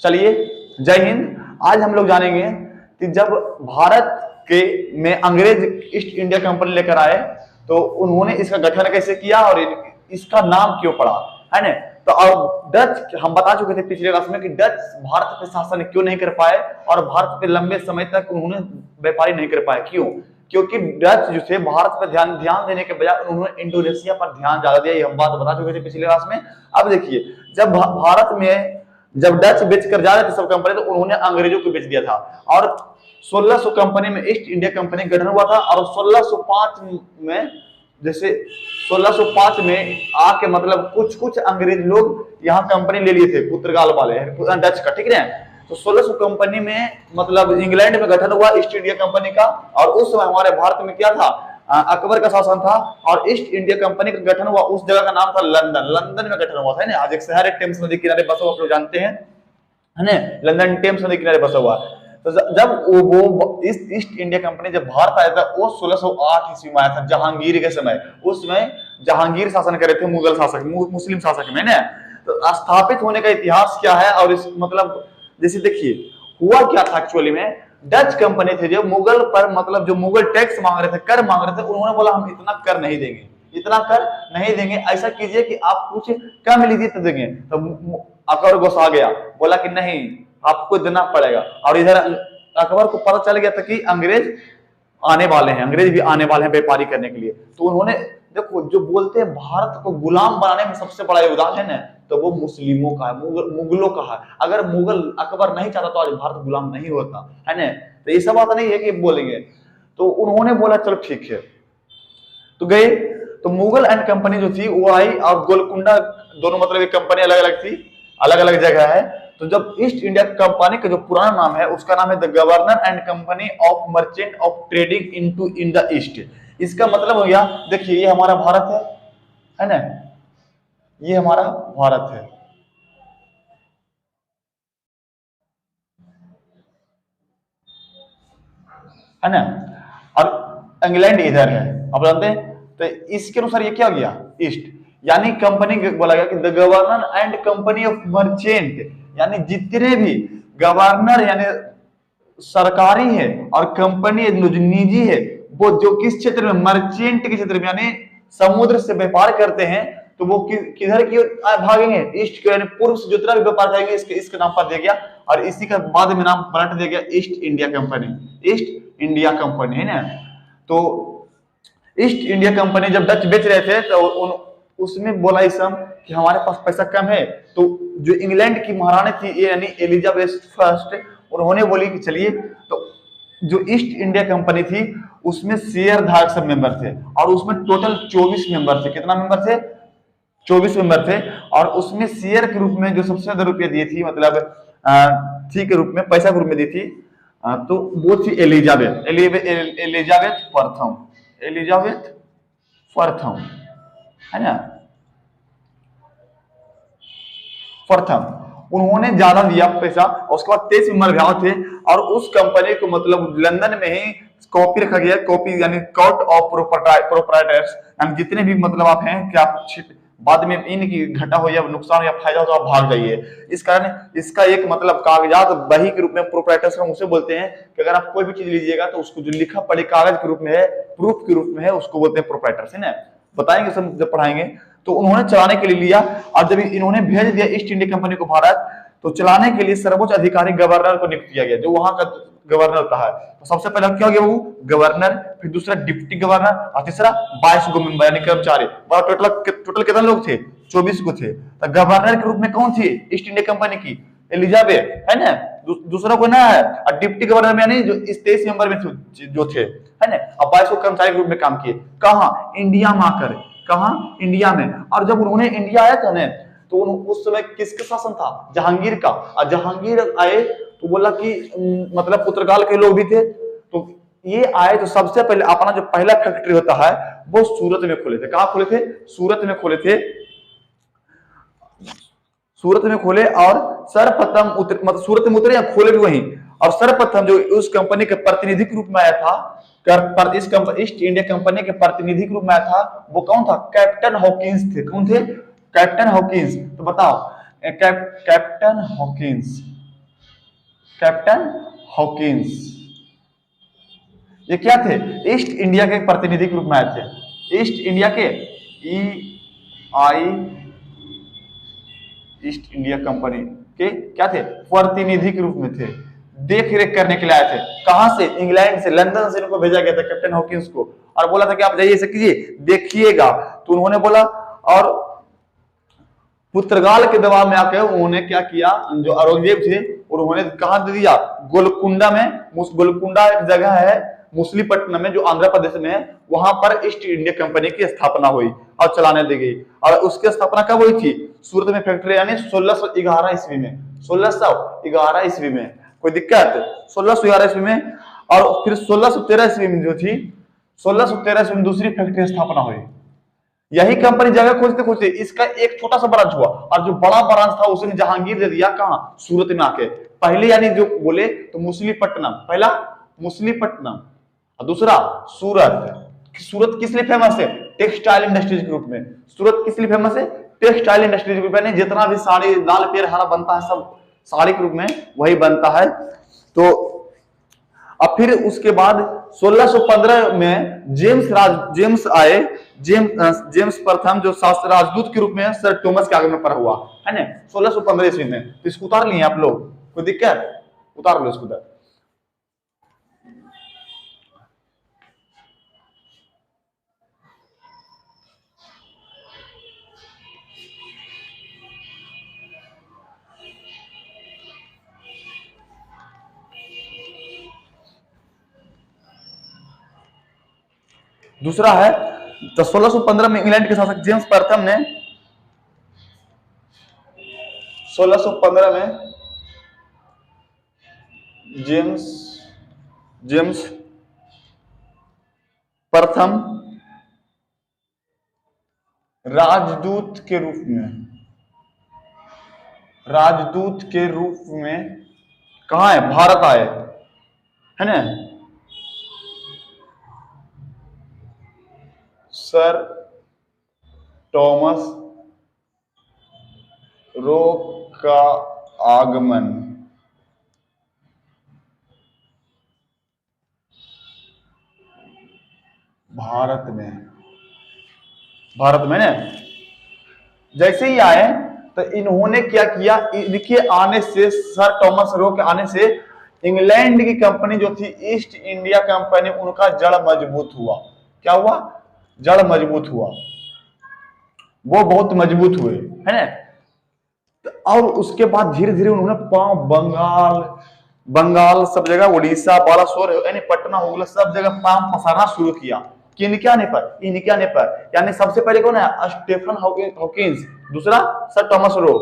चलिए, जय हिंद। आज हम लोग जानेंगे कि जब भारत के में अंग्रेज ईस्ट इंडिया कंपनी लेकर आए तो उन्होंने इसका गठन कैसे किया और इसका नाम क्यों पड़ा, है ना। तो और डच, हम बता चुके थे पिछले क्लास में कि डच भारत पे शासन क्यों नहीं कर पाए और भारत पे लंबे समय तक उन्होंने व्यापारी नहीं कर पाए, क्यों? क्योंकि डच जो थे भारत पर ध्यान देने के बजाय उन्होंने इंडोनेशिया पर ध्यान ज्यादा दिया। ये हम बात बता चुके थे पिछले क्लास में। अब देखिए, जब भारत में जब डच बेच कर जा रहे थे सब कंपनी, तो उन्होंने अंग्रेजों को बेच दिया था और 1600 कंपनी में ईस्ट इंडिया कंपनी गठन हुआ था और 1605 में, जैसे 1605 में आके मतलब कुछ कुछ अंग्रेज लोग यहाँ कंपनी ले लिए थे, पुर्तगाल वाले डच का, ठीक है। तो 1600 कंपनी में मतलब इंग्लैंड में गठन हुआ ईस्ट इंडिया कंपनी का। और उस समय हमारे भारत में क्या था, अकबर का शासन था और ईस्ट इंडिया कंपनी का गठन हुआ, उस जगह का नाम था लंदन। लंदन में गठन हुआ था ना। आज एक शहर है टेम्स नदी किनारे बसा हुआ, आप लोग जानते हैं, है ना, लंदन टेम्स नदी किनारे बसा हुआ। तो जब वो ईस्ट इंडिया कंपनी जब भारत आया था, वो 1608 ईस्वी में आया था, जहांगीर के समय। उस समय जहांगीर शासन कर रहे थे, मुगल शासक, मुस्लिम शासक में ना। तो स्थापित होने का इतिहास क्या है और इस मतलब जैसे देखिए हुआ क्या था एक्चुअली में। डच कंपनी थे जो मुगल पर मतलब जो मुगल टैक्स मांग रहे थे, कर मांग रहे थे, उन्होंने बोला हम इतना कर नहीं देंगे, इतना कर नहीं देंगे, ऐसा कीजिए कि आप कुछ कम लीजिए तो देंगे। तो अकबर गुस्सा गया, बोला कि नहीं, आपको देना पड़ेगा। और इधर अकबर को पता चल गया था कि अंग्रेज आने वाले हैं, अंग्रेज भी आने वाले हैं व्यापारी करने के लिए। तो उन्होंने, देखो जो बोलते हैं भारत को गुलाम बनाने में सबसे बड़ा योगदान है ना, तो वो मुस्लिमों का है, मुगलों का है। अगर मुगल अकबर नहीं चाहता तो आज भारत गुलाम नहीं होता, है ना। तो ये सब बात नहीं है कि बोलेंगे। तो उन्होंने बोला चलो ठीक है, तो गए। तो मुगल एंड कंपनी जो थी वो आई और गोलकुंडा, दोनों मतलब एक कंपनी अलग अलग थी, अलग अलग जगह है। तो जब ईस्ट इंडिया कंपनी का जो पुराना नाम है उसका नाम है the governor and company of merchant of trading into in the east. इसका मतलब हो गया, देखिए ये हमारा भारत है ना, ये हमारा भारत है ना, और इंग्लैंड इधर है, आप जानते हैं। तो इसके अनुसार ये क्या हो गया, ईस्ट, यानी कंपनी बोला गया कि the governor and company of merchant, यानी जितने भी गवर्नर यानी सरकारी है और कंपनी निजी है, वो जो किस क्षेत्र में, मर्चेंट के क्षेत्र में, यानी समुद्र से व्यापार करते हैं, तो वो किधर की ओर भागेंगे, ईस्ट के, यानी पूर्व से जितना भी व्यापार करेंगे इसके नाम पर दिया गया। और इसी का बाद में नाम पलट दिया गया east India company, east India company, है ना। तो ईस्ट इंडिया कंपनी जब डच बेच रहे थे तो उसमें बोला इसम कि हमारे पास पैसा कम है। तो जो इंग्लैंड की महारानी थी यानी एलिजाबेथ फर्स्ट, उन्होंने बोली कि चलिए, तो जो ईस्ट इंडिया कंपनी थी उसमें शेयर धारक सब मेंबर थे और उसमें टोटल 24 मेंबर थे। कितना मेंबर थे? 24 मेंबर थे। और उसमें शेयर के रूप में जो सबसे ज्यादा रुपया दी थी, मतलब थी के रूप में, पैसा के रूप में दी थी, तो वो थी एलिजाबेथ, एलिजाबेथ प्रथम, एलिजाबेथ प्रथम, है ना, प्रथम। उन्होंने ज्यादा दिया पैसा। उसके बाद 23 मेंबर गांव थे और उस कंपनी को मतलब लंदन में ही कॉपी रखा गया, कॉपी यानी कोर्ट ऑफ प्रोप्राइटर्स, यानी जितने भी मतलब आप हैं कि आप बाद में इनकी घटा हो या नुकसान या फायदा हो तो आप भाग जाइए। इस कारण इसका एक मतलब कागजात बही के रूप में प्रोप्राइटर्स हम उसे बोलते हैं कि अगर आप कोई भी चीज लीजिएगा तो उसको जो लिखा पढ़े कागज के रूप में है, प्रूफ के रूप में है, उसको बोलते हैं प्रोप्राइटर्स, है ना। बताएंगे सब जब पढ़ाएंगे। तो उन्होंने चलाने के लिए लिया और जब इन्होंने भेज दिया ईस्ट इंडिया कंपनी को भारत, तो चलाने के लिए सर्वोच्च अधिकारी गवर्नर को नियुक्त किया गया, जो वहां का गवर्नर होता है। तो सबसे पहले क्या हो गया, वो गवर्नर, फिर दूसरा डिप्टी गवर्नर और तीसरा 22 गो मेंबर यानी कर्मचारी। टोटल कितने लोग थे? 24 को थे। तो गवर्नर के रूप में कौन थी ईस्ट इंडिया कंपनी की? एलिजाबेथ, है ना। दूसरा को ना है। और डिप्टी गवर्नर में यानी जो इस 23 मेंबर में जो थे, है ना, और 22 को कर्मचारी के रूप में काम किए। कहाँ? इंडिया में आकर, कहाँ? इंडिया में। और जब उन्होंने इंडिया आया था ना, तो उस समय किसका शासन था? जहांगीर का। और जहांगीर आए तो बोला कि मतलब पुर्तगाल के लोग भी थे। तो ये आए तो सबसे पहले अपना जो पहला फैक्ट्री होता है वो सूरत में खोले थे। कहाँ खोले थे? सूरत में खोले थे। सूरत में खोले और सर्वप्रथम मतलब सूरत में उतरे या खोले भी वहीं। और सर्वप्रथम जो उस कंपनी के प्रतिनिधि के रूप में आया था, ईस्ट इंडिया कंपनी के प्रतिनिधि के रूप में आया था, वो कौन था? कैप्टन हॉकिंस थे। कौन थे? Captain Hawkins. तो बताओ कैप्टन हॉकिंस, कैप्टन हॉकिंस। ये क्या थे? ईस्ट इंडिया के प्रतिनिधि के रूप में आए थे। ईस्ट इंडिया के EI ईस्ट इंडिया कंपनी के क्या थे? प्रतिनिधि के रूप में थे। देख रेख करने के लिए आए थे। कहां से? इंग्लैंड से, लंदन से इनको भेजा गया था कैप्टन हॉकिंस को, और बोला था कि आप जाइए ऐसे कीजिए, देखिएगा। तो उन्होंने बोला, और पुर्तगाल के दबाव में आकर उन्होंने क्या किया, जो औरंगजेब थे उन्होंने कहा दे दिया, गोलकुंडा में, गोलकुंडा एक जगह है मुसलीपट्टनम में जो आंध्र प्रदेश में है, वहां पर ईस्ट इंडिया कंपनी की स्थापना हुई और चलाने दी गई। और उसकी स्थापना कब हुई थी? सूरत में फैक्ट्री, यानी 1611 ईस्वी में। 1611 ईस्वी में। कोई दिक्कत? 1611 ईस्वी में। और फिर 1613 ईस्वी में जो थी, 1613 ईस्वी में दूसरी फैक्ट्री स्थापना हुई। यही कंपनी जगह खोजते खोजते इसका एक छोटा सा ब्रांच हुआ, और जो बड़ा ब्रांच था उसने जहांगीर दे दिया। कहां? सूरत में आके। पहले यानी जो बोले तो मुसलीपट्टनम, पहला मुसलीपट्टनम और दूसरा सूरत। सूरत किस लिए फेमस है? टेक्सटाइल इंडस्ट्रीज के रूप में। सूरत किस लिए फेमस है? टेक्सटाइल इंडस्ट्रीज के रूप में। जितना भी साड़ी, लाल पेड़ हरा बनता है सब साड़ी के रूप में वही बनता है। तो अब फिर उसके बाद 1615 में जेम्स आए। जेम्स प्रथम जो शास्त्र राजदूत के रूप में सर टॉमस के आगमन पर हुआ है ना, 1615 ईस्वी में। तो इसको उतार लिए आप लोग, कोई दिक्कत? उतार लो इसको उधर। दूसरा है तो 1615 में इंग्लैंड के शासक जेम्स प्रथम ने 1615 में जेम्स प्रथम राजदूत के रूप में कहां है? भारत आए, है ना। सर टॉमस रो का आगमन भारत में ना, जैसे ही आए तो इन्होंने क्या किया, इनके आने से, सर टॉमस रो के आने से इंग्लैंड की कंपनी जो थी ईस्ट इंडिया कंपनी, उनका जड़ मजबूत हुआ। क्या हुआ? जड़ मजबूत हुआ, वो बहुत मजबूत हुए, है ना। और उसके बाद धीरे धीरे उन्होंने बंगाल सब जगह, उड़ीसा, बालासोर यानी पटना हो गया, सब जगह पाम पसारना शुरू किया। इनके आने पर यानी सबसे पहले कौन है? स्टीफन हॉकिंस, दूसरा सर टॉमस रो।